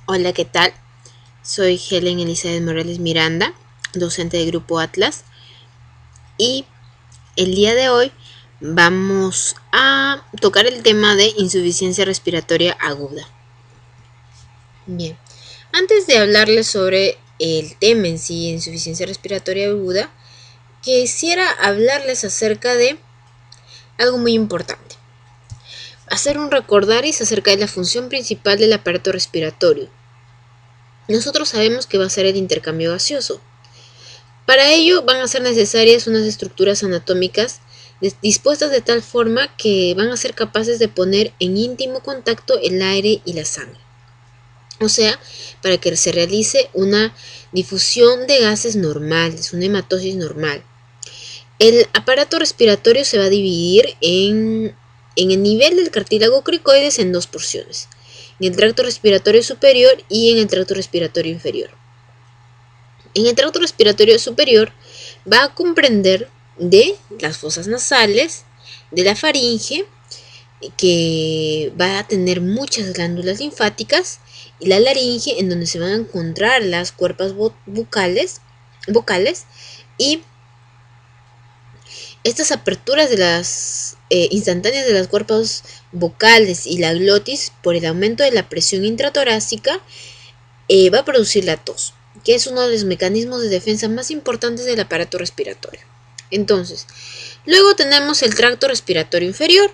Hola, ¿qué tal? Soy Helen Elizabeth Morales Miranda, docente del Grupo Atlas, y el día de hoy vamos a tocar el tema de insuficiencia respiratoria aguda. Bien, antes de hablarles sobre el tema en sí, insuficiencia respiratoria aguda, quisiera hablarles acerca de algo muy importante. Hacer un recordaris acerca de la función principal del aparato respiratorio. Nosotros sabemos que va a ser el intercambio gaseoso. Para ello van a ser necesarias unas estructuras anatómicas dispuestas de tal forma que van a ser capaces de poner en íntimo contacto el aire y la sangre. O sea, para que se realice una difusión de gases normales, una hematosis normal. El aparato respiratorio se va a dividir en el nivel del cartílago cricoides en dos porciones, en el tracto respiratorio superior y en el tracto respiratorio inferior. En el tracto respiratorio superior va a comprender de las fosas nasales, de la faringe, que va a tener muchas glándulas linfáticas, y la laringe, en donde se van a encontrar las cuerpas vocales, y estas aperturas de las instantáneas de las cuerpas vocales y la glotis, por el aumento de la presión intratorácica, va a producir la tos, que es uno de los mecanismos de defensa más importantes del aparato respiratorio. Entonces, luego tenemos el tracto respiratorio inferior.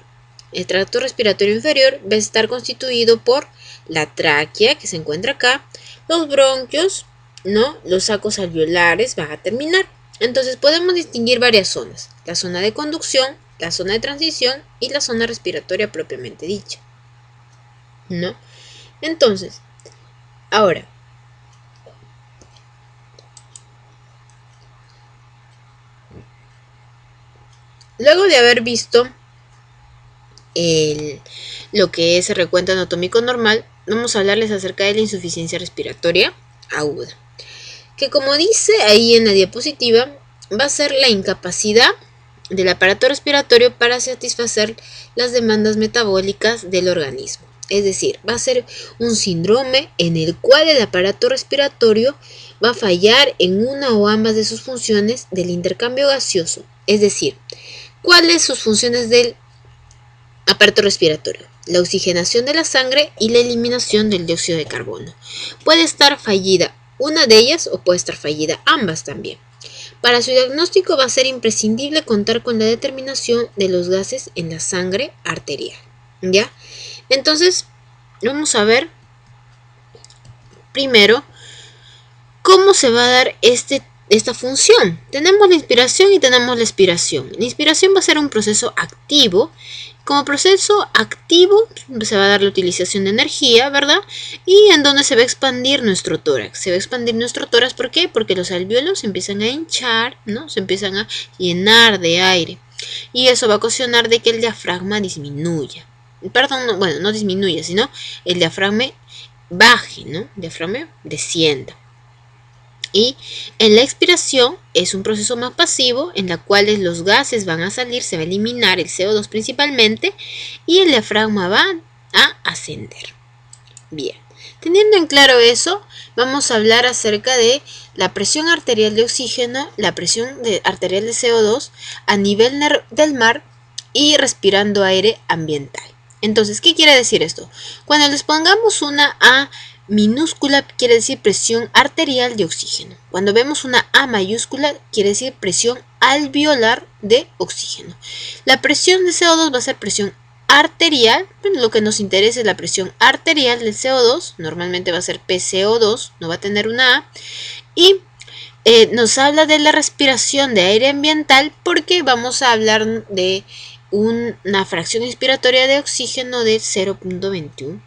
El tracto respiratorio inferior va a estar constituido por la tráquea, que se encuentra acá, los bronquios, ¿no? Los sacos alveolares van a terminar. Entonces podemos distinguir varias zonas: la zona de conducción, la zona de transición y la zona respiratoria propiamente dicha, ¿no? Entonces, ahora, luego de haber visto lo que es el recuento anatómico normal, vamos a hablarles acerca de la insuficiencia respiratoria aguda, que, como dice ahí en la diapositiva, va a ser la incapacidad del aparato respiratorio para satisfacer las demandas metabólicas del organismo. Es decir, va a ser un síndrome en el cual el aparato respiratorio va a fallar en una o ambas de sus funciones del intercambio gaseoso. Es decir, ¿cuáles son sus funciones del aparato respiratorio? La oxigenación de la sangre y la eliminación del dióxido de carbono. Puede estar fallida una de ellas o puede estar fallida ambas también. Para su diagnóstico va a ser imprescindible contar con la determinación de los gases en la sangre arterial, ¿ya? Entonces, vamos a ver primero cómo se va a dar esta función. Tenemos la inspiración y tenemos la expiración. La inspiración va a ser un proceso activo. Como proceso activo se va a dar la utilización de energía, ¿verdad? Y en donde se va a expandir nuestro tórax. Se va a expandir nuestro tórax, ¿por qué? Porque los alvéolos se empiezan a hinchar, ¿no? Se empiezan a llenar de aire. Y eso va a ocasionar de que el diafragma disminuya. Perdón, bueno, no disminuya, sino el diafragma baje, ¿no? El diafragma descienda. Y en la expiración es un proceso más pasivo en la cual los gases van a salir, se va a eliminar el CO2 principalmente y el diafragma va a ascender. Bien, teniendo en claro eso, vamos a hablar acerca de la presión arterial de oxígeno, la presión arterial de CO2 a nivel del mar y respirando aire ambiental. Entonces, ¿qué quiere decir esto? Cuando les pongamos una A minúscula, quiere decir presión arterial de oxígeno. Cuando vemos una A mayúscula, quiere decir presión alveolar de oxígeno. La presión de CO2 va a ser presión arterial. Bueno, lo que nos interesa es la presión arterial del CO2. Normalmente va a ser PCO2, no va a tener una A. Y nos habla de la respiración de aire ambiental, porque vamos a hablar de una fracción inspiratoria de oxígeno de 0.21.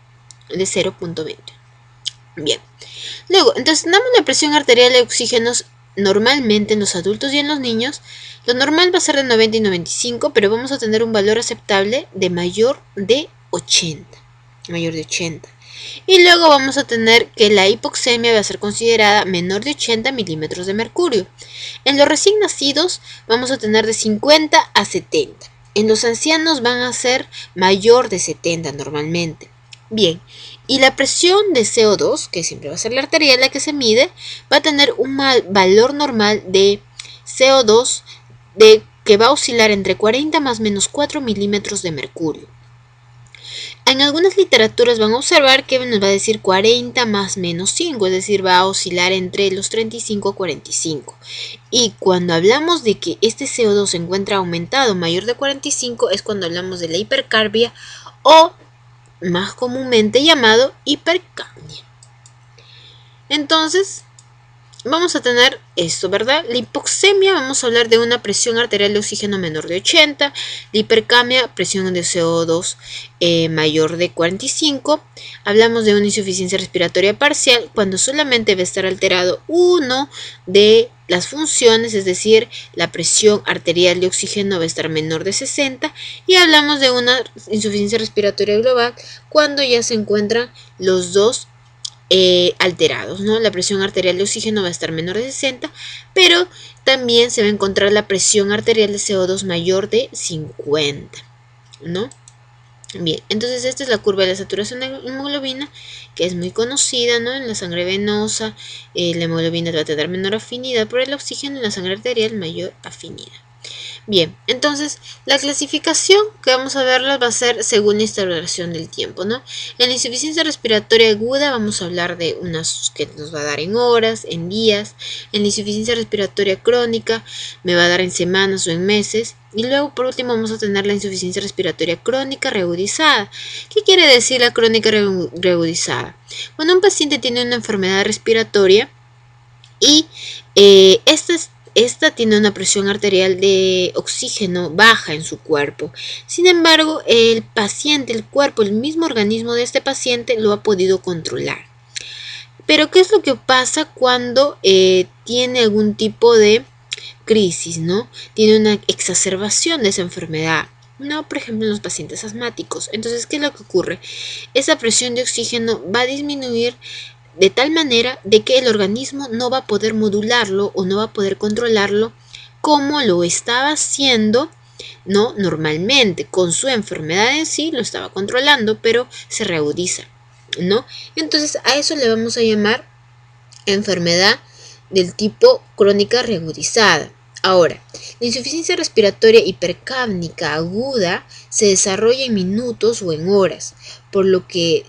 Bien, luego, entonces damos la presión arterial de oxígenos normalmente en los adultos y en los niños. Lo normal va a ser de 90 y 95, pero vamos a tener un valor aceptable de mayor de 80. Y luego vamos a tener que la hipoxemia va a ser considerada menor de 80 milímetros de mercurio. En los recién nacidos vamos a tener de 50 a 70. En los ancianos van a ser mayor de 70 normalmente. Bien, Y la presión de CO2, que siempre va a ser la arterial la que se mide, va a tener un valor normal de CO2 que va a oscilar entre 40 más menos 4 milímetros de mercurio. En algunas literaturas van a observar que nos va a decir 40 más menos 5, es decir, va a oscilar entre los 35 a 45. Y cuando hablamos de que este CO2 se encuentra aumentado mayor de 45 es cuando hablamos de la hipercarbia o más comúnmente llamado hipercapnia. Entonces, vamos a tener esto, ¿verdad? La hipoxemia, vamos a hablar de una presión arterial de oxígeno menor de 80, la hipercamia, presión de CO2 mayor de 45. Hablamos de una insuficiencia respiratoria parcial cuando solamente va a estar alterado uno de las funciones, es decir, la presión arterial de oxígeno va a estar menor de 60. Y hablamos de una insuficiencia respiratoria global cuando ya se encuentran los dos alterados, ¿no? La presión arterial de oxígeno va a estar menor de 60, pero también se va a encontrar la presión arterial de CO2 mayor de 50, ¿no? Bien, entonces esta es la curva de la saturación de hemoglobina, que es muy conocida, ¿no? En la sangre venosa, la hemoglobina va a tener menor afinidad por el oxígeno, en la sangre arterial mayor afinidad. Bien, entonces la clasificación que vamos a verla va a ser según la instauración del tiempo, ¿no? En la insuficiencia respiratoria aguda vamos a hablar de unas que nos va a dar en horas, en días. En la insuficiencia respiratoria crónica me va a dar en semanas o en meses. Y luego por último vamos a tener la insuficiencia respiratoria crónica reagudizada. ¿Qué quiere decir la crónica reagudizada? Cuando un paciente tiene una enfermedad respiratoria y esta tiene una presión arterial de oxígeno baja en su cuerpo. Sin embargo, el cuerpo, el mismo organismo de este paciente lo ha podido controlar. Pero, ¿qué es lo que pasa cuando tiene algún tipo de crisis, ¿no? Tiene una exacerbación de esa enfermedad. No, por ejemplo, en los pacientes asmáticos. Entonces, ¿qué es lo que ocurre? Esa presión de oxígeno va a disminuir de tal manera de que el organismo no va a poder modularlo o no va a poder controlarlo como lo estaba haciendo, ¿no? Normalmente. Con su enfermedad en sí lo estaba controlando, pero se reagudiza, ¿no? Entonces a eso le vamos a llamar enfermedad del tipo crónica reagudizada. Ahora, la insuficiencia respiratoria hipercápnica aguda se desarrolla en minutos o en horas, por lo que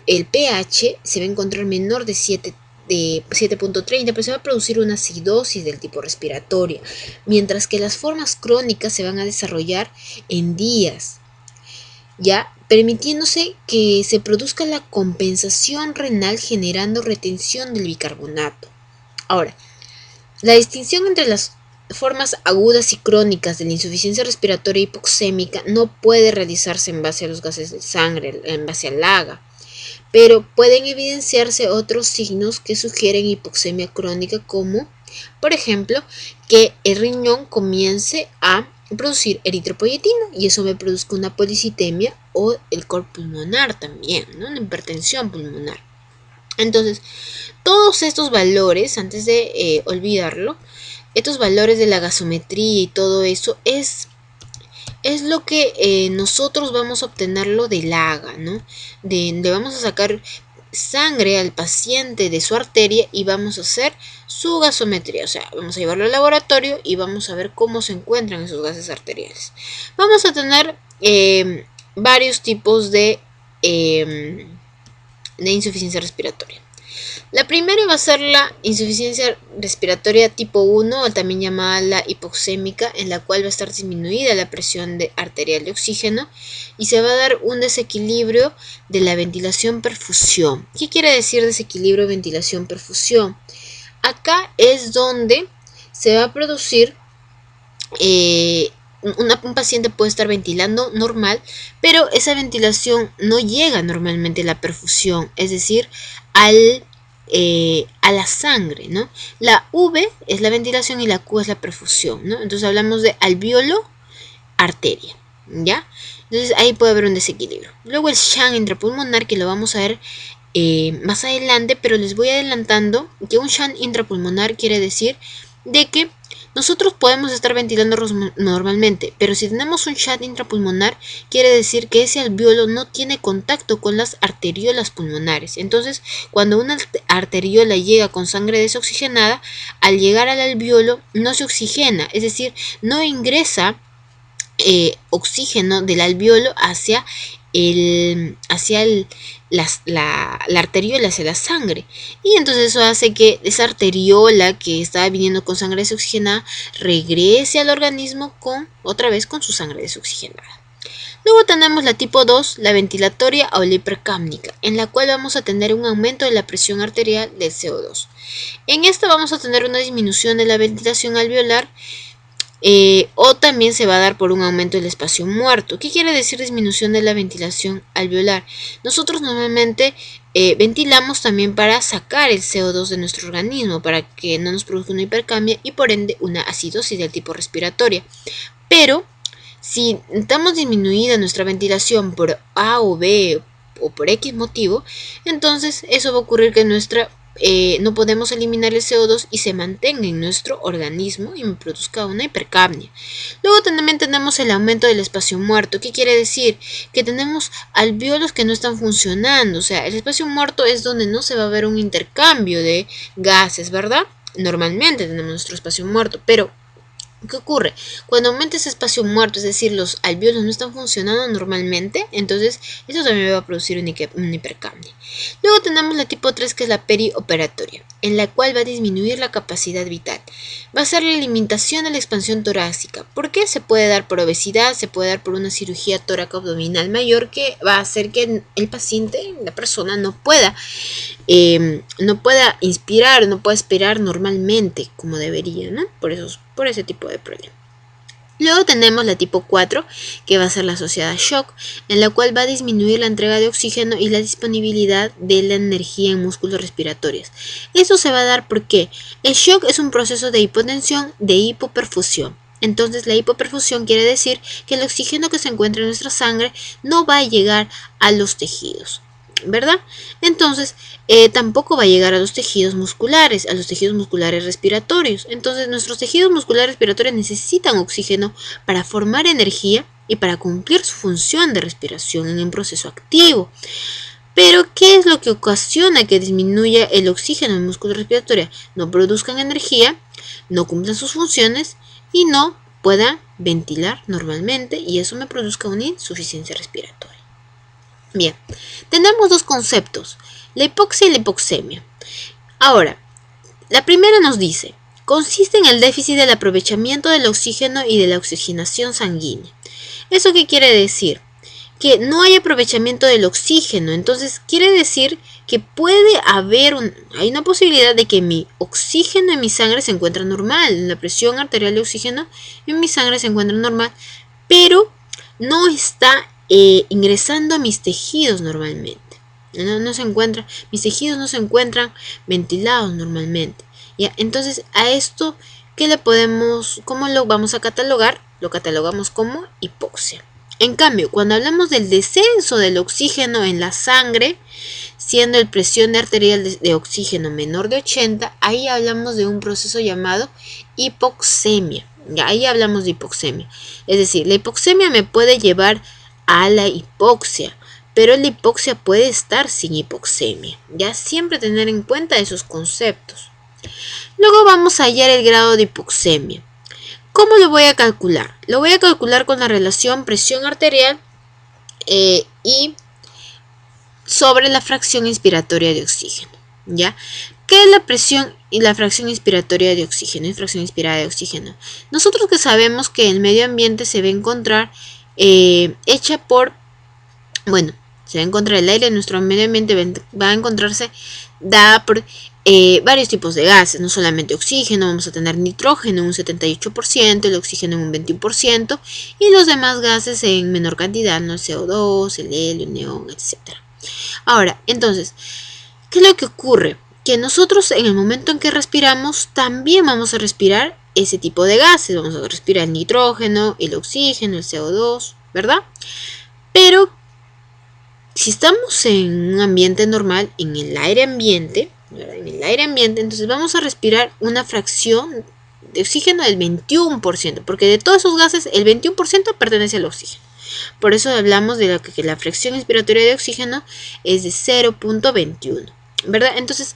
el pH se va a encontrar menor de 7.30, pero se va a producir una acidosis del tipo respiratoria, mientras que las formas crónicas se van a desarrollar en días, ya permitiéndose que se produzca la compensación renal generando retención del bicarbonato. Ahora, la distinción entre las formas agudas y crónicas de la insuficiencia respiratoria hipoxémica no puede realizarse en base a los gases de sangre, en base al AGA, pero pueden evidenciarse otros signos que sugieren hipoxemia crónica, como, por ejemplo, que el riñón comience a producir eritropoyetina y eso me produzca una policitemia o el cor pulmonar también, ¿no? Una hipertensión pulmonar. Entonces, todos estos valores, antes de olvidarlo, estos valores de la gasometría y todo eso es lo que nosotros vamos a obtenerlo del AGA, ¿no? Le vamos a sacar sangre al paciente de su arteria y vamos a hacer su gasometría, o sea, vamos a llevarlo al laboratorio y vamos a ver cómo se encuentran esos gases arteriales. Vamos a tener varios tipos de insuficiencia respiratoria. La primera va a ser la insuficiencia respiratoria tipo 1, o también llamada la hipoxémica, en la cual va a estar disminuida la presión arterial de oxígeno y se va a dar un desequilibrio de la ventilación-perfusión. ¿Qué quiere decir desequilibrio de ventilación-perfusión? Acá es donde se va a producir un paciente puede estar ventilando normal, pero esa ventilación no llega normalmente a la perfusión, es decir, a la sangre, ¿no? La V es la ventilación y la Q es la perfusión, ¿no? Entonces hablamos de alvéolo, arteria, ¿ya? Entonces ahí puede haber un desequilibrio. Luego el shunt intrapulmonar, que lo vamos a ver más adelante, pero les voy adelantando que un shunt intrapulmonar quiere decir de que nosotros podemos estar ventilando normalmente, pero si tenemos un chat intrapulmonar, quiere decir que ese alveolo no tiene contacto con las arteriolas pulmonares. Entonces, cuando una arteriola llega con sangre desoxigenada, al llegar al alveolo no se oxigena, es decir, no ingresa oxígeno del alveolo hacia la arteriola, hacia la sangre, y entonces eso hace que esa arteriola que estaba viniendo con sangre desoxigenada regrese al organismo otra vez con su sangre desoxigenada. Luego tenemos la tipo 2, la ventilatoria o la hipercápnica, en la cual vamos a tener un aumento de la presión arterial del CO2. En esta vamos a tener una disminución de la ventilación alveolar, o también se va a dar por un aumento del espacio muerto. ¿Qué quiere decir disminución de la ventilación alveolar? Nosotros normalmente ventilamos también para sacar el CO2 de nuestro organismo, para que no nos produzca una hipercamia y por ende una acidosis del tipo respiratoria. Pero si estamos disminuida nuestra ventilación por A o B o por X motivo, entonces eso va a ocurrir que no podemos eliminar el CO2 y se mantenga en nuestro organismo y me produzca una hipercapnia. Luego también tenemos el aumento del espacio muerto. ¿Qué quiere decir? Que tenemos alveolos que no están funcionando. O sea, el espacio muerto es donde no se va a ver un intercambio de gases, ¿verdad? Normalmente tenemos nuestro espacio muerto, pero ¿qué ocurre? Cuando aumenta ese espacio muerto, es decir, los alveolos no están funcionando normalmente, entonces eso también va a producir una hipercapnia. Luego tenemos la tipo 3, que es la perioperatoria, en la cual va a disminuir la capacidad vital. Va a ser la limitación de la expansión torácica. ¿Por qué? Se puede dar por obesidad, se puede dar por una cirugía tóraco-abdominal mayor que va a hacer que el paciente, la persona, no pueda inspirar, no pueda expirar normalmente como debería, ¿no? Por ese tipo de problema. Luego tenemos la tipo 4, que va a ser la asociada a shock, en la cual va a disminuir la entrega de oxígeno y la disponibilidad de la energía en músculos respiratorios. Eso se va a dar porque el shock es un proceso de hipotensión, de hipoperfusión. Entonces la hipoperfusión quiere decir que el oxígeno que se encuentra en nuestra sangre no va a llegar a los tejidos, ¿verdad? Entonces tampoco va a llegar a los tejidos musculares respiratorios. Entonces nuestros tejidos musculares respiratorios necesitan oxígeno para formar energía y para cumplir su función de respiración en un proceso activo. Pero ¿qué es lo que ocasiona que disminuya el oxígeno en el músculo respiratorio? No produzcan energía, no cumplan sus funciones y no puedan ventilar normalmente, y eso me produzca una insuficiencia respiratoria. Bien, tenemos dos conceptos, la hipoxia y la hipoxemia. Ahora, la primera nos dice, consiste en el déficit del aprovechamiento del oxígeno y de la oxigenación sanguínea. ¿Eso qué quiere decir? Que no hay aprovechamiento del oxígeno. Entonces quiere decir que hay una posibilidad de que mi oxígeno en mi sangre se encuentra normal, la presión arterial de oxígeno en mi sangre se encuentra normal, pero no está ingresando a mis tejidos normalmente. Mis tejidos no se encuentran ventilados normalmente. ¿Ya? Entonces a esto, ¿cómo lo vamos a catalogar? Lo catalogamos como hipoxia. En cambio, cuando hablamos del descenso del oxígeno en la sangre, siendo el presión arterial de oxígeno menor de 80, ahí hablamos de un proceso llamado hipoxemia. Ya, ahí hablamos de hipoxemia. Es decir, la hipoxemia me puede llevar a la hipoxia, pero la hipoxia puede estar sin hipoxemia. Ya, siempre tener en cuenta esos conceptos. Luego vamos a hallar el grado de hipoxemia. ¿Cómo lo voy a calcular? Lo voy a calcular con la relación presión arterial y sobre la fracción inspiratoria de oxígeno. ¿Ya? ¿Qué es la presión y la fracción inspiratoria de oxígeno y fracción inspirada de oxígeno? Nosotros que sabemos que el medio ambiente se va a encontrar se va a encontrar el aire en nuestro medio ambiente, va a encontrarse dada por varios tipos de gases, no solamente oxígeno, vamos a tener nitrógeno en un 78%, el oxígeno en un 21% y los demás gases en menor cantidad, ¿no? El CO2, el helio, el neón, etc. Ahora, entonces, ¿qué es lo que ocurre? Que nosotros en el momento en que respiramos también vamos a respirar ese tipo de gases, vamos a respirar el nitrógeno, el oxígeno, el CO2, ¿verdad? Pero si estamos en un ambiente normal, en el aire ambiente, ¿verdad? Entonces vamos a respirar una fracción de oxígeno el 21%, porque de todos esos gases el 21% pertenece al oxígeno. Por eso hablamos de que la fracción inspiratoria de oxígeno es de 0.21, ¿verdad? Entonces,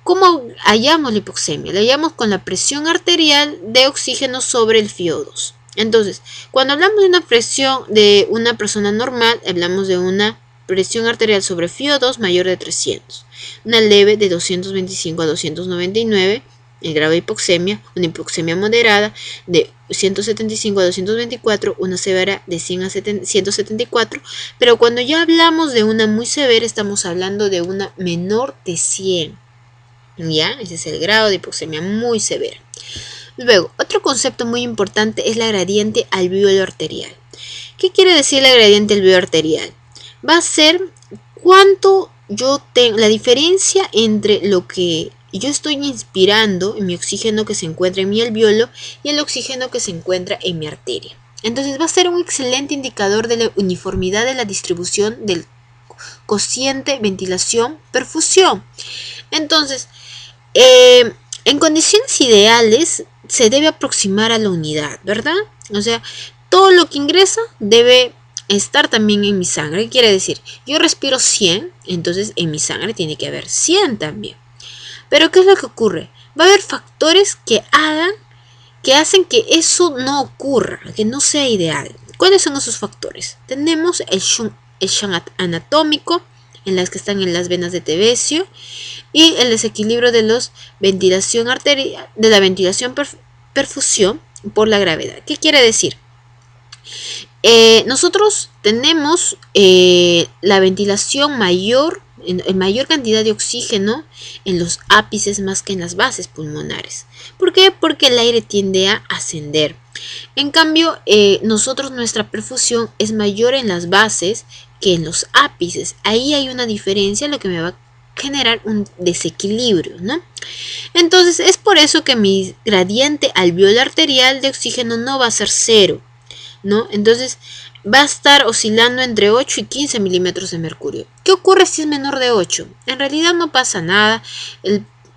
¿cómo hallamos la hipoxemia? La hallamos con la presión arterial de oxígeno sobre el FiO2. Entonces, cuando hablamos de una presión de una persona normal, hablamos de una presión arterial sobre FiO2 mayor de 300, una leve de 225 a 299, el grado de hipoxemia, una hipoxemia moderada de 175 a 224, una severa de 100 a 174, pero cuando ya hablamos de una muy severa, estamos hablando de una menor de 100, ¿ya? Ese es el grado de hipoxemia muy severa. Luego, otro concepto muy importante es la gradiente alveolo arterial. ¿Qué quiere decir la gradiente alveolo arterial? Va a ser cuánto yo tengo, la diferencia entre lo que yo estoy inspirando en mi oxígeno que se encuentra en mi alveolo y el oxígeno que se encuentra en mi arteria. Entonces va a ser un excelente indicador de la uniformidad de la distribución del cociente ventilación-perfusión. Entonces, en condiciones ideales se debe aproximar a la unidad, ¿verdad? O sea, todo lo que ingresa debe estar también en mi sangre. ¿Qué quiere decir? Yo respiro 100, entonces en mi sangre tiene que haber 100 también. Pero ¿qué es lo que ocurre? Va a haber factores que hacen que eso no ocurra, que no sea ideal. ¿Cuáles son esos factores? Tenemos el shunt anatómico, en las que están en las venas de Tevesio, y el desequilibrio de la ventilación arterial, de la ventilación perfusión por la gravedad. ¿Qué quiere decir? Nosotros tenemos la ventilación mayor, en mayor cantidad de oxígeno en los ápices más que en las bases pulmonares. ¿Por qué? Porque el aire tiende a ascender. En cambio, nuestra perfusión es mayor en las bases que en los ápices. Ahí hay una diferencia, lo que me va a generar un desequilibrio, ¿no? Entonces, es por eso que mi gradiente alveolo arterial de oxígeno no va a ser 0, ¿no? Entonces va a estar oscilando entre 8 y 15 milímetros de mercurio. ¿Qué ocurre si es menor de 8? En realidad no pasa nada,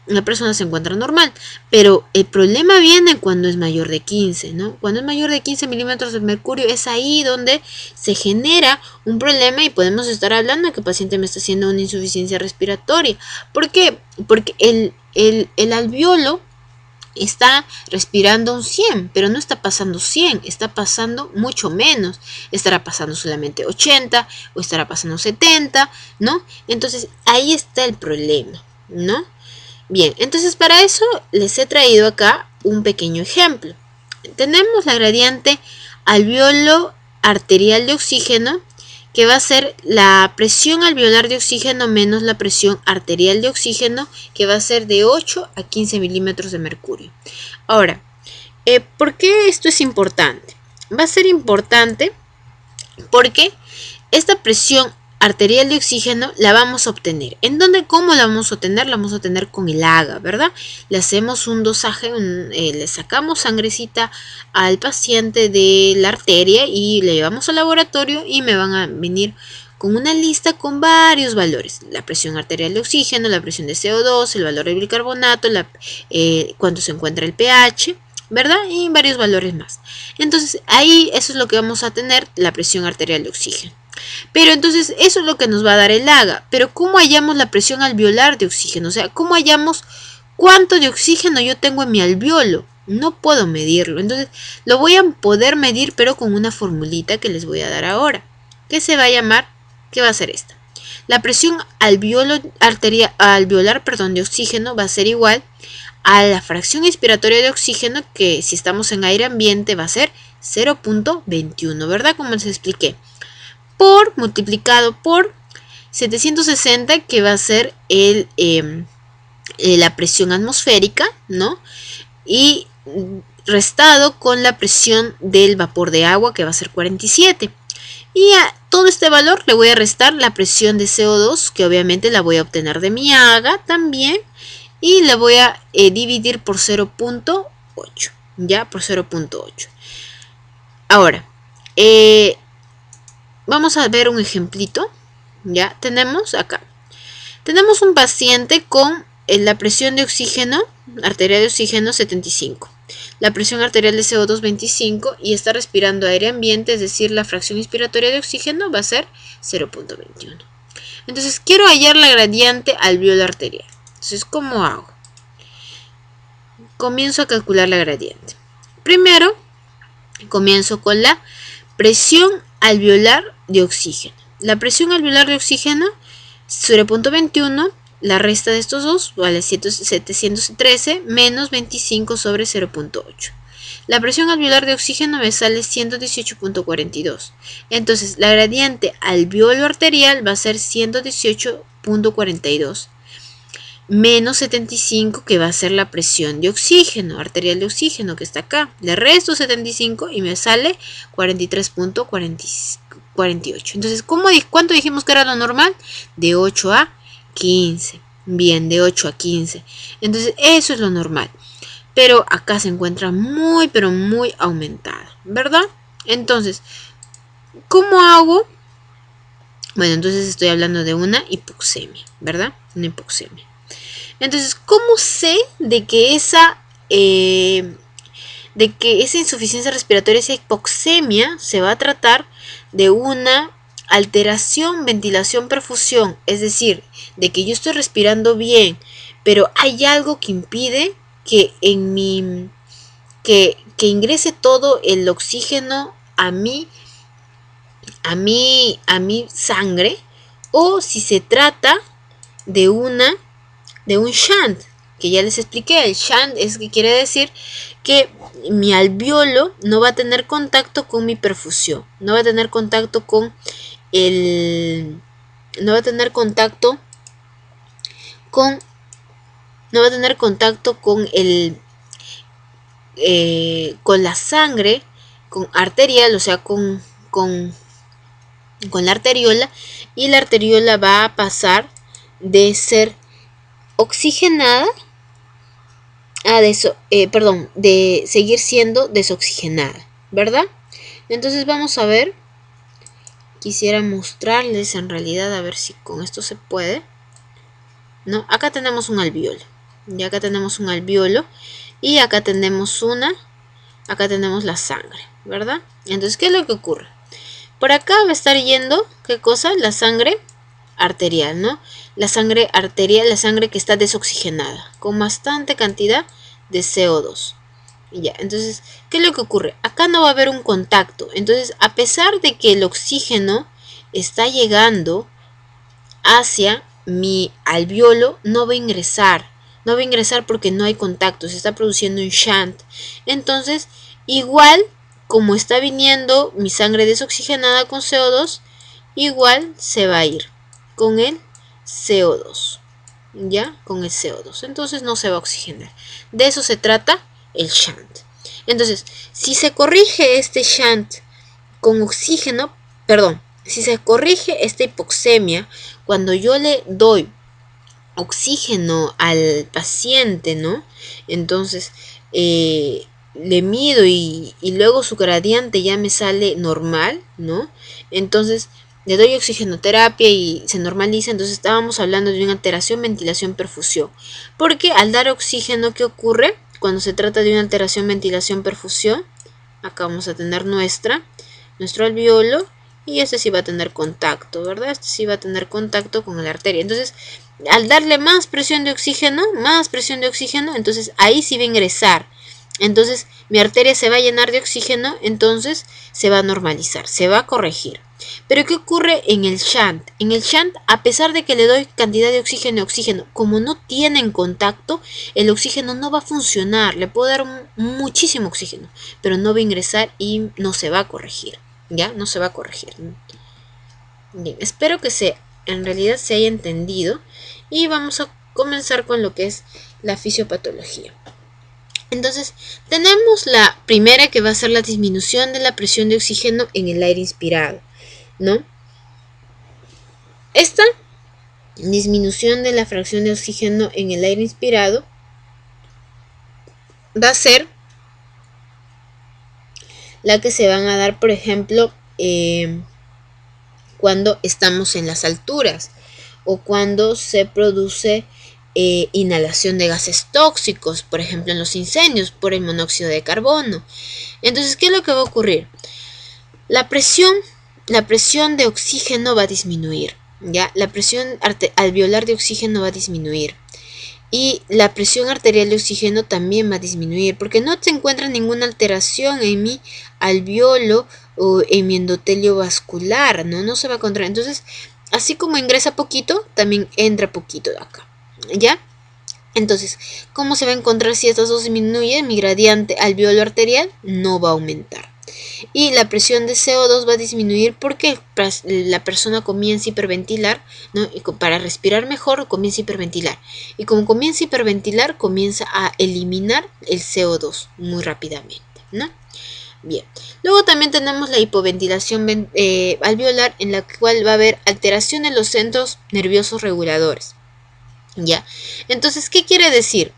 la persona se encuentra normal, pero el problema viene cuando es mayor de 15, ¿no? Cuando es mayor de 15 milímetros de mercurio es ahí donde se genera un problema y podemos estar hablando de que el paciente me está haciendo una insuficiencia respiratoria. ¿Por qué? Porque el alveolo está respirando un 100, pero no está pasando 100, está pasando mucho menos. Estará pasando solamente 80 o estará pasando 70, ¿no? Entonces ahí está el problema, ¿no? Bien, entonces para eso les he traído acá un pequeño ejemplo. Tenemos la gradiente alveolo arterial de oxígeno, que va a ser la presión alveolar de oxígeno menos la presión arterial de oxígeno, que va a ser de 8 a 15 milímetros de mercurio. Ahora, ¿por qué esto es importante? Va a ser importante porque esta presión arterial de oxígeno la vamos a obtener. ¿En dónde? ¿Cómo la vamos a obtener? La vamos a obtener con el AGA, ¿verdad? Le hacemos un dosaje, le sacamos sangrecita al paciente de la arteria y le llevamos al laboratorio y me van a venir con una lista con varios valores. La presión arterial de oxígeno, la presión de CO2, el valor de bicarbonato, cuánto se encuentra el pH, ¿verdad? Y varios valores más. Entonces, ahí eso es lo que vamos a tener, la presión arterial de oxígeno. Pero entonces eso es lo que nos va a dar el AGA. Pero ¿cómo hallamos la presión alveolar de oxígeno? O sea, ¿cómo hallamos cuánto de oxígeno yo tengo en mi alveolo? No puedo medirlo. Entonces lo voy a poder medir, pero con una formulita que les voy a dar ahora, que se va a llamar, ¿qué va a ser esta? La presión alveolar de oxígeno va a ser igual a la fracción inspiratoria de oxígeno, que si estamos en aire ambiente va a ser 0.21, ¿verdad? Como les expliqué. Multiplicado por 760, que va a ser la presión atmosférica, ¿no? Y restado con la presión del vapor de agua, que va a ser 47. Y a todo este valor le voy a restar la presión de CO2, que obviamente la voy a obtener de mi AGA también, y la voy a dividir por 0.8, ya, por 0.8. Ahora, vamos a ver un ejemplito. Ya tenemos acá. Tenemos un paciente con la presión de oxígeno, arterial de oxígeno 75. La presión arterial de CO2 25 y está respirando aire ambiente, es decir, la fracción inspiratoria de oxígeno va a ser 0.21. Entonces, quiero hallar la gradiente alveolo arterial. Entonces, ¿cómo hago? Comienzo a calcular la gradiente. Primero, comienzo con la presión alveolar de oxígeno. La presión alveolar de oxígeno, 0.21, la resta de estos dos vale 713 menos 25 sobre 0.8. La presión alveolar de oxígeno me sale 118.42. Entonces, la gradiente alveolo arterial va a ser 118.42 menos 75, que va a ser la presión de oxígeno, arterial de oxígeno, que está acá. Le resto 75 y me sale 43.48. Entonces, ¿cuánto dijimos que era lo normal? De 8 a 15. Bien, de 8 a 15. Entonces, eso es lo normal. Pero acá se encuentra muy, pero muy aumentada, ¿verdad? Entonces, ¿cómo hago? Bueno, entonces estoy hablando de una hipoxemia, ¿verdad? Una hipoxemia. Entonces, ¿cómo sé de que esa insuficiencia respiratoria, esa hipoxemia, se va a tratar de una alteración, ventilación, perfusión? Es decir, de que yo estoy respirando bien, pero hay algo que impide que que ingrese todo el oxígeno a mi sangre, o si se trata de un shunt, que ya les expliqué. El shunt es que quiere decir que mi alveolo no va a tener contacto con mi perfusión, no va a tener contacto con el con la sangre, con arterial, o sea, con la arteriola, y la arteriola va a pasar de ser oxigenada de seguir siendo desoxigenada, ¿verdad? Entonces vamos a ver, quisiera mostrarles en realidad, a ver si con esto se puede, ¿no? Acá tenemos un alveolo, y acá tenemos un alveolo, y acá tenemos la sangre, ¿verdad? Entonces, ¿qué es lo que ocurre? Por acá va a estar yendo, ¿qué cosa? La sangre arterial, ¿no? La sangre arterial, la sangre que está desoxigenada, con bastante cantidad de CO2. Y ya, entonces, ¿qué es lo que ocurre? Acá no va a haber un contacto. Entonces, a pesar de que el oxígeno está llegando hacia mi alveolo, no va a ingresar. No va a ingresar porque no hay contacto, se está produciendo un shunt. Entonces, igual, como está viniendo mi sangre desoxigenada con CO2, igual se va a ir con el CO2, ¿ya? Con el CO2. Entonces no se va a oxigenar. De eso se trata el shunt. Entonces, si se corrige este shunt con oxígeno, si se corrige esta hipoxemia, cuando yo le doy oxígeno al paciente, ¿no? Entonces, le mido y luego su gradiente ya me sale normal, ¿no? Entonces, le doy oxigenoterapia y se normaliza. Entonces estábamos hablando de una alteración, ventilación, perfusión. Porque al dar oxígeno, ¿qué ocurre? Cuando se trata de una alteración, ventilación, perfusión, acá vamos a tener nuestro alveolo, y este sí va a tener contacto, ¿verdad? Este sí va a tener contacto con la arteria. Entonces, al darle más presión de oxígeno, entonces ahí sí va a ingresar. Entonces, mi arteria se va a llenar de oxígeno, entonces se va a normalizar, se va a corregir. Pero ¿qué ocurre en el shunt? En el shunt, a pesar de que le doy cantidad de oxígeno, como no tienen contacto, el oxígeno no va a funcionar. Le puedo dar muchísimo oxígeno, pero no va a ingresar y no se va a corregir. ¿Ya? No se va a corregir. Bien, espero que en realidad se haya entendido. Y vamos a comenzar con lo que es la fisiopatología. Entonces, tenemos la primera, que va a ser la disminución de la presión de oxígeno en el aire inspirado, ¿no? Esta disminución de la fracción de oxígeno en el aire inspirado va a ser la que se van a dar, por ejemplo, cuando estamos en las alturas, o cuando se produce inhalación de gases tóxicos, por ejemplo en los incendios por el monóxido de carbono. Entonces, ¿qué es lo que va a ocurrir? La presión de oxígeno va a disminuir, ¿ya? La presión alveolar de oxígeno va a disminuir. Y la presión arterial de oxígeno también va a disminuir, porque no se encuentra ninguna alteración en mi alveolo o en mi endotelio vascular, no se va a encontrar. Entonces, así como ingresa poquito, también entra poquito de acá, ¿ya? Entonces, ¿cómo se va a encontrar si estas dos disminuyen? Mi gradiente alveolo arterial no va a aumentar. Y la presión de CO2 va a disminuir porque la persona comienza a hiperventilar, ¿no? Y para respirar mejor comienza a hiperventilar. Y como comienza a hiperventilar, comienza a eliminar el CO2 muy rápidamente, ¿no? Bien. Luego también tenemos la hipoventilación alveolar, en la cual va a haber alteración en los centros nerviosos reguladores. ¿Ya? Entonces, ¿qué quiere decir?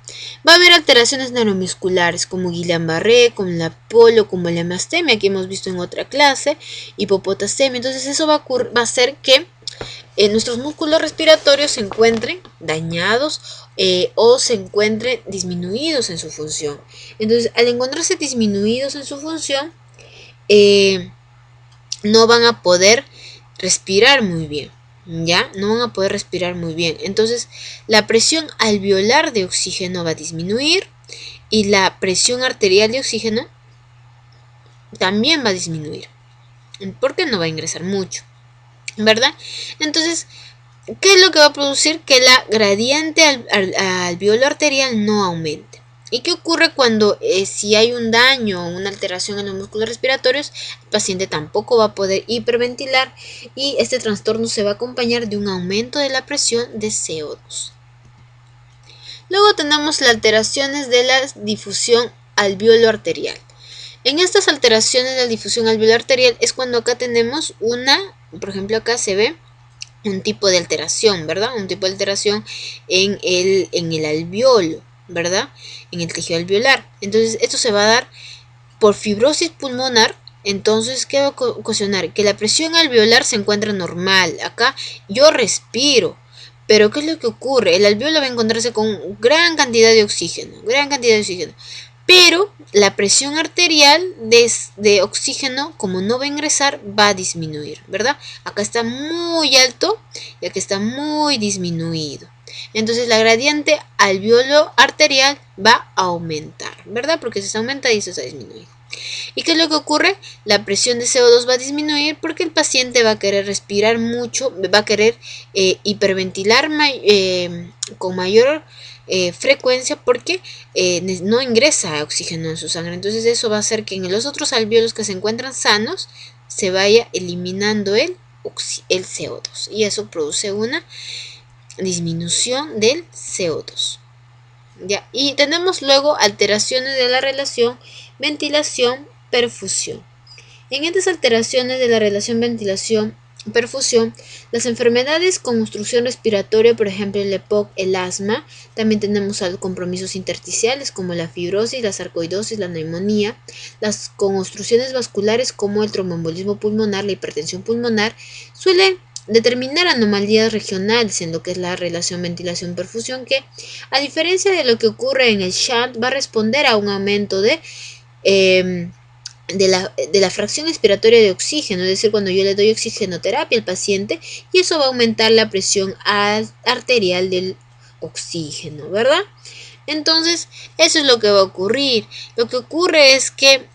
Va a haber alteraciones neuromusculares como Guillain-Barré, como la polo, como la hemastemia que hemos visto en otra clase, hipopotasemia. Entonces, eso va a hacer que nuestros músculos respiratorios se encuentren dañados o se encuentren disminuidos en su función. Entonces, al encontrarse disminuidos en su función, no van a poder respirar muy bien. ¿Ya? No van a poder respirar muy bien. Entonces, la presión alveolar de oxígeno va a disminuir y la presión arterial de oxígeno también va a disminuir. Porque no va a ingresar mucho, ¿verdad? Entonces, ¿qué es lo que va a producir? Que la gradiente alveolo arterial no aumente. ¿Y qué ocurre cuando si hay un daño o una alteración en los músculos respiratorios? El paciente tampoco va a poder hiperventilar y este trastorno se va a acompañar de un aumento de la presión de CO2. Luego tenemos las alteraciones de la difusión alveolo arterial. En estas alteraciones de la difusión alveolo arterial es cuando acá tenemos por ejemplo acá se ve un tipo de alteración, ¿verdad? Un tipo de alteración en el alveolo, ¿verdad? En el tejido alveolar. Entonces, esto se va a dar por fibrosis pulmonar. Entonces, ¿qué va a ocasionar? Que la presión alveolar se encuentra normal. Acá yo respiro. Pero, ¿qué es lo que ocurre? El alveolo va a encontrarse con gran cantidad de oxígeno. Pero la presión arterial de oxígeno, como no va a ingresar, va a disminuir, ¿verdad? Acá está muy alto y acá está muy disminuido. Entonces la gradiente alveolo arterial va a aumentar, ¿verdad? Porque se aumenta y se está disminuyendo. ¿Y qué es lo que ocurre? La presión de CO2 va a disminuir porque el paciente va a querer respirar mucho, va a querer hiperventilar con mayor frecuencia porque no ingresa oxígeno en su sangre. Entonces eso va a hacer que en los otros alvéolos que se encuentran sanos se vaya eliminando el CO2 y eso produce una disminución del CO2. ¿Ya? Y tenemos luego alteraciones de la relación ventilación-perfusión. En estas alteraciones de la relación ventilación-perfusión, las enfermedades con obstrucción respiratoria, por ejemplo el EPOC, el asma, también tenemos compromisos intersticiales como la fibrosis, la sarcoidosis, la neumonía, las con obstrucciones vasculares como el tromboembolismo pulmonar, la hipertensión pulmonar, suelen determinar anomalías regionales en lo que es la relación ventilación-perfusión que, a diferencia de lo que ocurre en el shunt, va a responder a un aumento de la fracción expiratoria de oxígeno, es decir, cuando yo le doy oxigenoterapia al paciente y eso va a aumentar la presión arterial del oxígeno, ¿verdad? Entonces, eso es lo que va a ocurrir. Lo que ocurre es que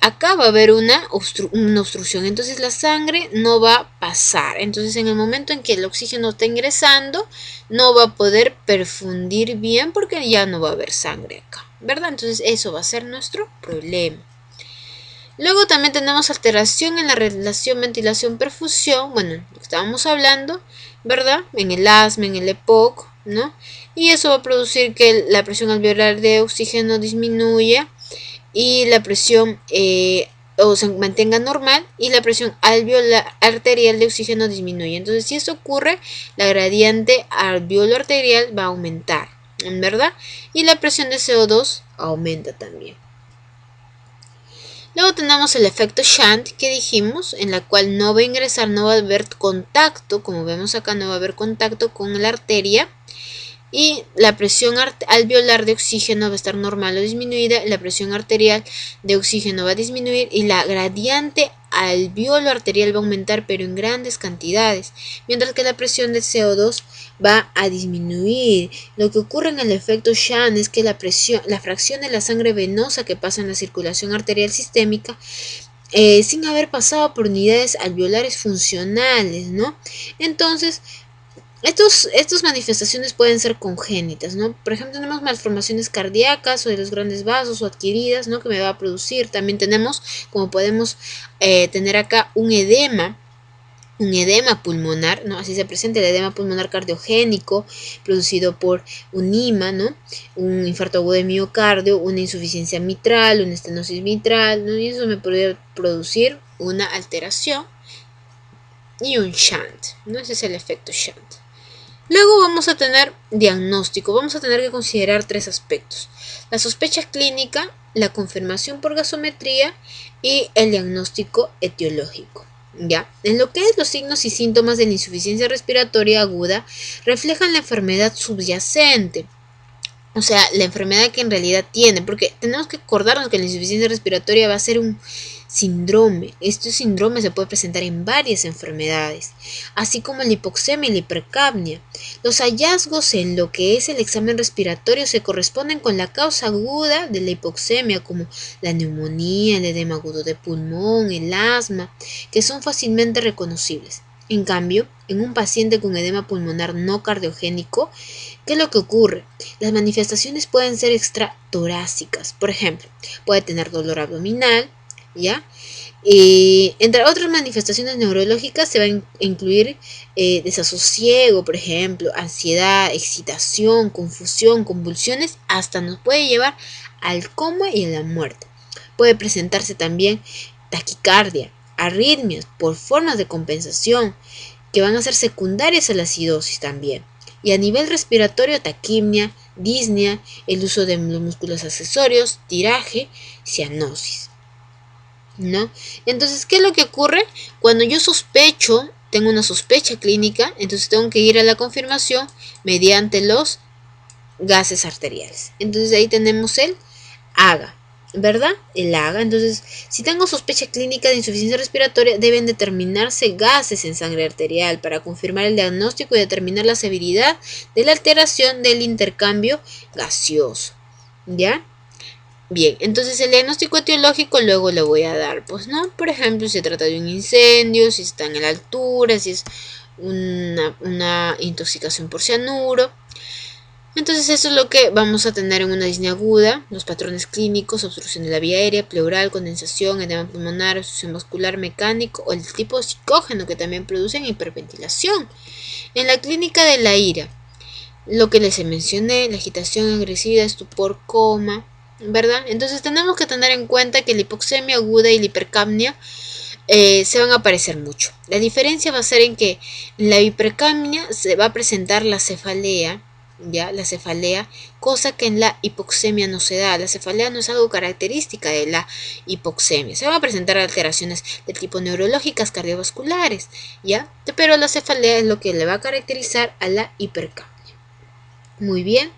acá va a haber una obstrucción, entonces la sangre no va a pasar. Entonces, en el momento en que el oxígeno está ingresando, no va a poder perfundir bien porque ya no va a haber sangre acá, ¿verdad? Entonces, eso va a ser nuestro problema. Luego también tenemos alteración en la relación ventilación-perfusión, bueno, lo que estábamos hablando, ¿verdad? En el asma, en el EPOC, ¿no? Y eso va a producir que la presión alveolar de oxígeno disminuya y la presión o se mantenga normal y la presión alveolar arterial de oxígeno disminuye. Entonces, si esto ocurre, la gradiente alveolo arterial va a aumentar, ¿verdad? Y la presión de CO2 aumenta también. Luego tenemos el efecto shunt que dijimos, en la cual no va a ingresar, no va a haber contacto, como vemos acá, no va a haber contacto con la arteria y la presión alveolar de oxígeno va a estar normal o disminuida, la presión arterial de oxígeno va a disminuir y la gradiente alveolo arterial va a aumentar, pero en grandes cantidades, mientras que la presión de CO2 va a disminuir. Lo que ocurre en el efecto Shann es que la fracción de la sangre venosa que pasa en la circulación arterial sistémica sin haber pasado por unidades alveolares funcionales, ¿no? Entonces, estas manifestaciones pueden ser congénitas, ¿no? Por ejemplo, tenemos malformaciones cardíacas o de los grandes vasos o adquiridas, ¿no? Que me va a producir. También tenemos, como podemos tener acá, un edema pulmonar, ¿no? Así se presenta el edema pulmonar cardiogénico producido por un IMA, ¿no? Un infarto agudo de miocardio, una insuficiencia mitral, una estenosis mitral, ¿no? Y eso me podría producir una alteración y un shunt, ¿no? Ese es el efecto shunt. Luego vamos a tener diagnóstico. Vamos a tener que considerar tres aspectos: la sospecha clínica, la confirmación por gasometría y el diagnóstico etiológico. ¿Ya? En lo que es los signos y síntomas de la insuficiencia respiratoria aguda, reflejan la enfermedad subyacente. O sea, la enfermedad que en realidad tiene, porque tenemos que acordarnos que la insuficiencia respiratoria va a ser un síndrome. Este síndrome se puede presentar en varias enfermedades, así como la hipoxemia y la hipercapnia. Los hallazgos en lo que es el examen respiratorio se corresponden con la causa aguda de la hipoxemia, como la neumonía, el edema agudo de pulmón, el asma, que son fácilmente reconocibles. En cambio, en un paciente con edema pulmonar no cardiogénico, ¿qué es lo que ocurre? Las manifestaciones pueden ser extratorácicas. Por ejemplo, puede tener dolor abdominal, ¿ya? Y entre otras manifestaciones neurológicas se va a incluir desasosiego, por ejemplo, ansiedad, excitación, confusión, convulsiones, hasta nos puede llevar al coma y a la muerte. Puede presentarse también taquicardia, arritmias por formas de compensación que van a ser secundarias a la acidosis también. Y a nivel respiratorio, taquimia, disnea, el uso de los músculos accesorios, tiraje, cianosis, ¿no? Entonces, ¿qué es lo que ocurre? Cuando yo sospecho, tengo una sospecha clínica, entonces tengo que ir a la confirmación mediante los gases arteriales. Entonces ahí tenemos el AGA, ¿verdad? El AGA. Entonces, si tengo sospecha clínica de insuficiencia respiratoria, deben determinarse gases en sangre arterial para confirmar el diagnóstico y determinar la severidad de la alteración del intercambio gaseoso, ¿ya? Bien, entonces el diagnóstico etiológico luego le voy a dar, pues, ¿no? Por ejemplo, si se trata de un incendio, si está en la altura, si es una intoxicación por cianuro. Entonces eso es lo que vamos a tener en una disnea aguda: los patrones clínicos: obstrucción de la vía aérea, pleural, condensación, edema pulmonar, obstrucción vascular, mecánico, o el tipo psicógeno que también producen hiperventilación. En la clínica de la ira, lo que les mencioné: la agitación agresiva, estupor, coma, ¿verdad? Entonces tenemos que tener en cuenta que la hipoxemia aguda y la hipercapnia se van a parecer mucho. La diferencia va a ser en que en la hipercapnia se va a presentar la cefalea, ¿ya? La cefalea, cosa que en la hipoxemia no se da. La cefalea no es algo característica de la hipoxemia. Se van a presentar alteraciones del tipo neurológicas, cardiovasculares, ¿ya? Pero la cefalea es lo que le va a caracterizar a la hipercapnia. Muy bien.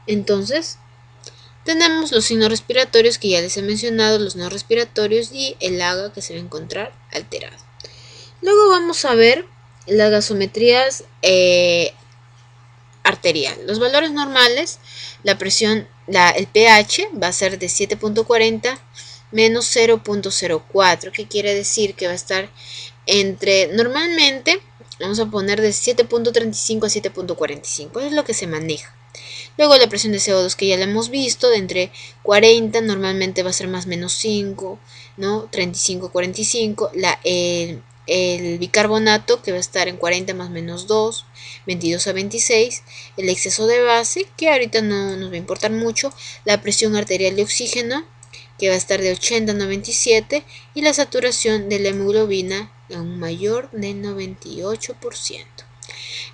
Entonces, tenemos los signos respiratorios que ya les he mencionado, los no respiratorios, y el AGA que se va a encontrar alterado. Luego vamos a ver las gasometrías arterial. Los valores normales, la presión, el pH va a ser de 7.40 menos 0.04, que quiere decir que va a estar entre, normalmente, vamos a poner de 7.35 a 7.45, es lo que se maneja. Luego la presión de CO2 que ya la hemos visto, de entre 40, normalmente va a ser más menos 5, ¿no? 35, 45. El bicarbonato que va a estar en 40 más menos 2, 22 a 26. El exceso de base, que ahorita no nos va a importar mucho. La presión arterial de oxígeno, que va a estar de 80 a 97. Y la saturación de la hemoglobina a un mayor del 98%.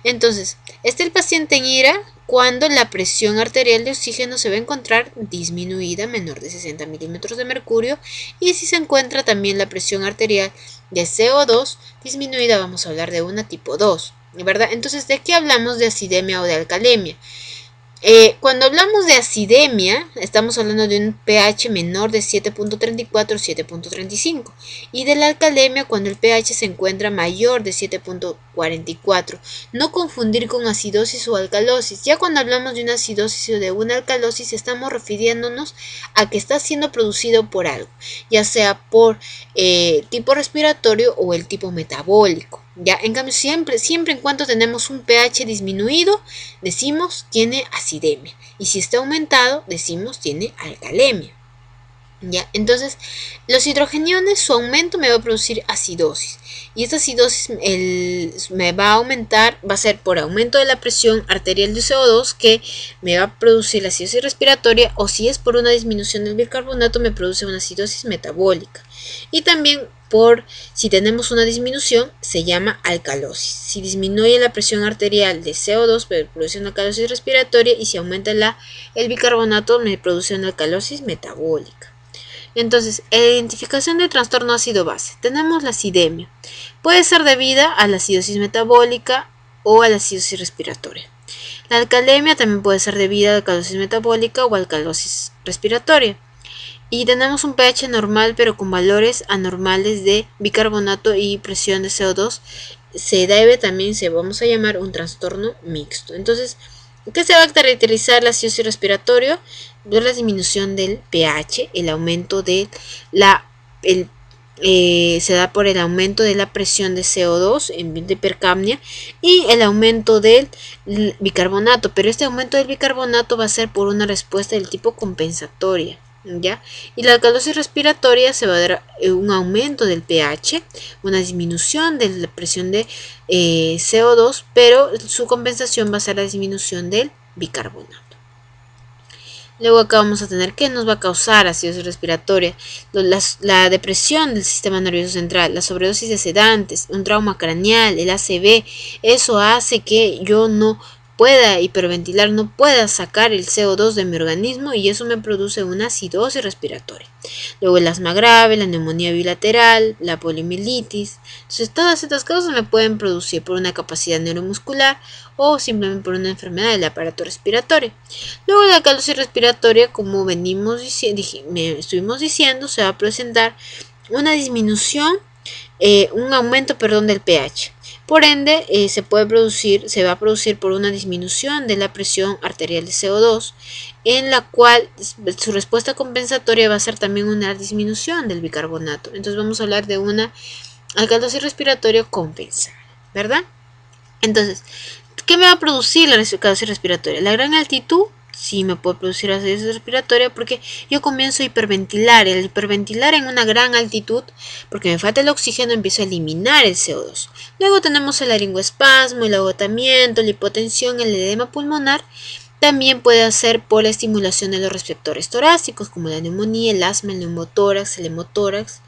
Entonces, está el paciente en ira cuando la presión arterial de oxígeno se va a encontrar disminuida, menor de 60 milímetros de mercurio, y si se encuentra también la presión arterial de CO2 disminuida, vamos a hablar de una tipo 2. ¿verdad? Entonces, ¿de qué hablamos de acidemia o de alcalemia? Cuando hablamos de acidemia, estamos hablando de un pH menor de 7.34 o 7.35 y de la alcalemia cuando el pH se encuentra mayor de 7.44. No confundir con acidosis o alcalosis. Ya cuando hablamos de una acidosis o de una alcalosis estamos refiriéndonos a que está siendo producido por algo, ya sea por tipo respiratorio o el tipo metabólico. Ya, en cambio, siempre en cuanto tenemos un pH disminuido, decimos tiene acidemia. Y si está aumentado, decimos tiene alcalemia. ¿Ya? Entonces, los hidrogeniones, su aumento me va a producir acidosis. Y esta acidosis me va a aumentar, va a ser por aumento de la presión arterial de CO2 que me va a producir la acidosis respiratoria, o si es por una disminución del bicarbonato me produce una acidosis metabólica. Y también si tenemos una disminución, se llama alcalosis. Si disminuye la presión arterial de CO2, me produce una alcalosis respiratoria, y si aumenta el bicarbonato, me produce una alcalosis metabólica. Entonces, en la identificación del trastorno ácido-base, tenemos la acidemia. Puede ser debida a la acidosis metabólica o a la acidosis respiratoria. La alcalemia también puede ser debida a la alcalosis metabólica o alcalosis respiratoria. Y tenemos un pH normal pero con valores anormales de bicarbonato y presión de CO2. Vamos a llamar un trastorno mixto. Entonces, ¿qué se va a caracterizar la acidosis respiratoria? Por la disminución del pH, el aumento de se da por el aumento de la presión de CO2 en de hipercapnia y el aumento del bicarbonato, pero este aumento del bicarbonato va a ser por una respuesta del tipo compensatoria. ¿Ya? Y la alcalosis respiratoria se va a dar un aumento del pH, una disminución de la presión de CO2, pero su compensación va a ser la disminución del bicarbonato. Luego acá vamos a tener qué nos va a causar acidosis respiratoria, la depresión del sistema nervioso central, la sobredosis de sedantes, un trauma craneal, el ACV. Eso hace que yo no pueda hiperventilar, no pueda sacar el CO2 de mi organismo, y eso me produce una acidosis respiratoria. Luego el asma grave, la neumonía bilateral, la poliomielitis. Entonces todas estas causas me pueden producir por una capacidad neuromuscular o simplemente por una enfermedad del aparato respiratorio. Luego la alcalosis respiratoria, como estuvimos diciendo, se va a presentar una disminución, un aumento, del pH. Por ende, se va a producir por una disminución de la presión arterial de CO2, en la cual su respuesta compensatoria va a ser también una disminución del bicarbonato. Entonces vamos a hablar de una alcalosis respiratoria compensada, ¿verdad? Entonces, ¿qué me va a producir la alcalosis respiratoria? La gran altitud sí me puede producir acidosis respiratoria porque yo comienzo a hiperventilar. El hiperventilar en una gran altitud, porque me falta el oxígeno, empiezo a eliminar el CO2. Luego tenemos el laringoespasmo, el agotamiento, la hipotensión, el edema pulmonar. También puede ser por la estimulación de los receptores torácicos, como la neumonía, el asma, el neumotórax, el hemotórax,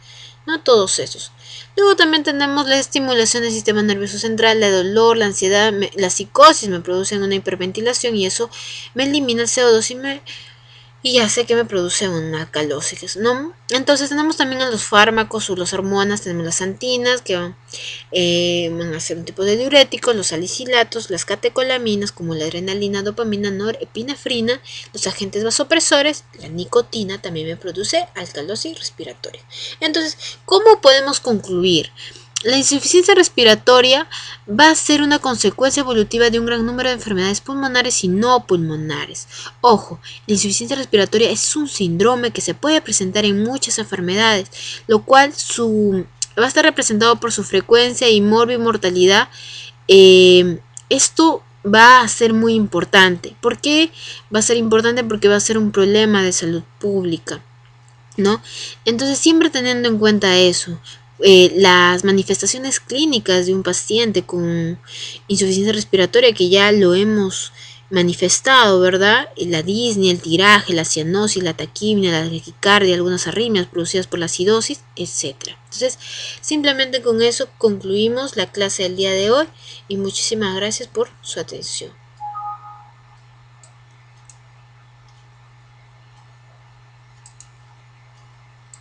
no todos esos. Luego también tenemos la estimulación del sistema nervioso central, el dolor, la ansiedad, la psicosis me producen una hiperventilación, y eso me elimina el CO2 y hace que me produce una alcalosis, ¿no? Entonces tenemos también a los fármacos o las hormonas, tenemos las antinas que van a ser un tipo de diuréticos, los salicilatos, las catecolaminas como la adrenalina, dopamina, norepinefrina, los agentes vasopresores, la nicotina también me produce alcalosis respiratoria. Entonces, ¿cómo podemos concluir? La insuficiencia respiratoria va a ser una consecuencia evolutiva de un gran número de enfermedades pulmonares y no pulmonares. Ojo, la insuficiencia respiratoria es un síndrome que se puede presentar en muchas enfermedades, lo cual va a estar representado por su frecuencia y mortalidad. Esto va a ser muy importante. ¿Por qué va a ser importante? Porque va a ser un problema de salud pública, ¿no? Entonces, siempre teniendo en cuenta eso, las manifestaciones clínicas de un paciente con insuficiencia respiratoria, que ya lo hemos manifestado, ¿verdad? La disnea, el tiraje, la cianosis, la taquimia, la taquicardia, algunas arritmias producidas por la acidosis, etc. Entonces, simplemente con eso concluimos la clase del día de hoy y muchísimas gracias por su atención.